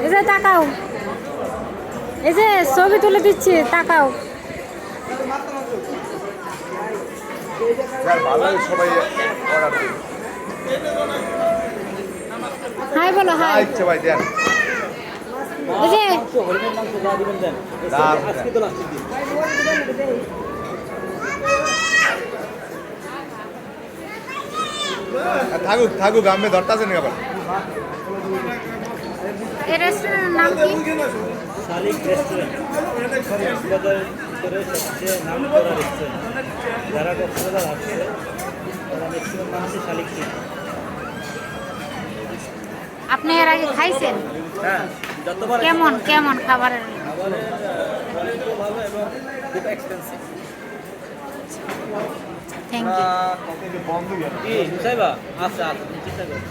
এই যে তাকাও, এই যে ছবি তুলে দিচ্ছি, তাকাও। সবাই অর্ডার দিন। হাই বলো, হাই। ইচ্ছে ভাই দেন। এই যে হরিণের মাংস যা দিবেন দেন। আজকে তো লাস্টের দিন। থাকুক থাকুক আমি ধরতেছেন আবার। এই রেস্টুরেন্টের নাম কি? শালিক রেস্টুরেন্ট কক্সবাজারের ভিতরে সবচেয়ে নাম করা রেস্টুরেন্ট। যারা কক্সবাজার আসছে তারা ম্যাক্সিমাম মানুষই শালিক কিনে। আপনি এর আগে খাইছেন? হ্যাঁ, যতবার কেমন কেমন খাবারের? খাবারের কোয়ালিটিও ভালো এবং খুব এক্সপেন্সিভ। Thank you. বন্ধ কি মুসাইবা? আচ্ছা আচ্ছা, চিন্তা করুন।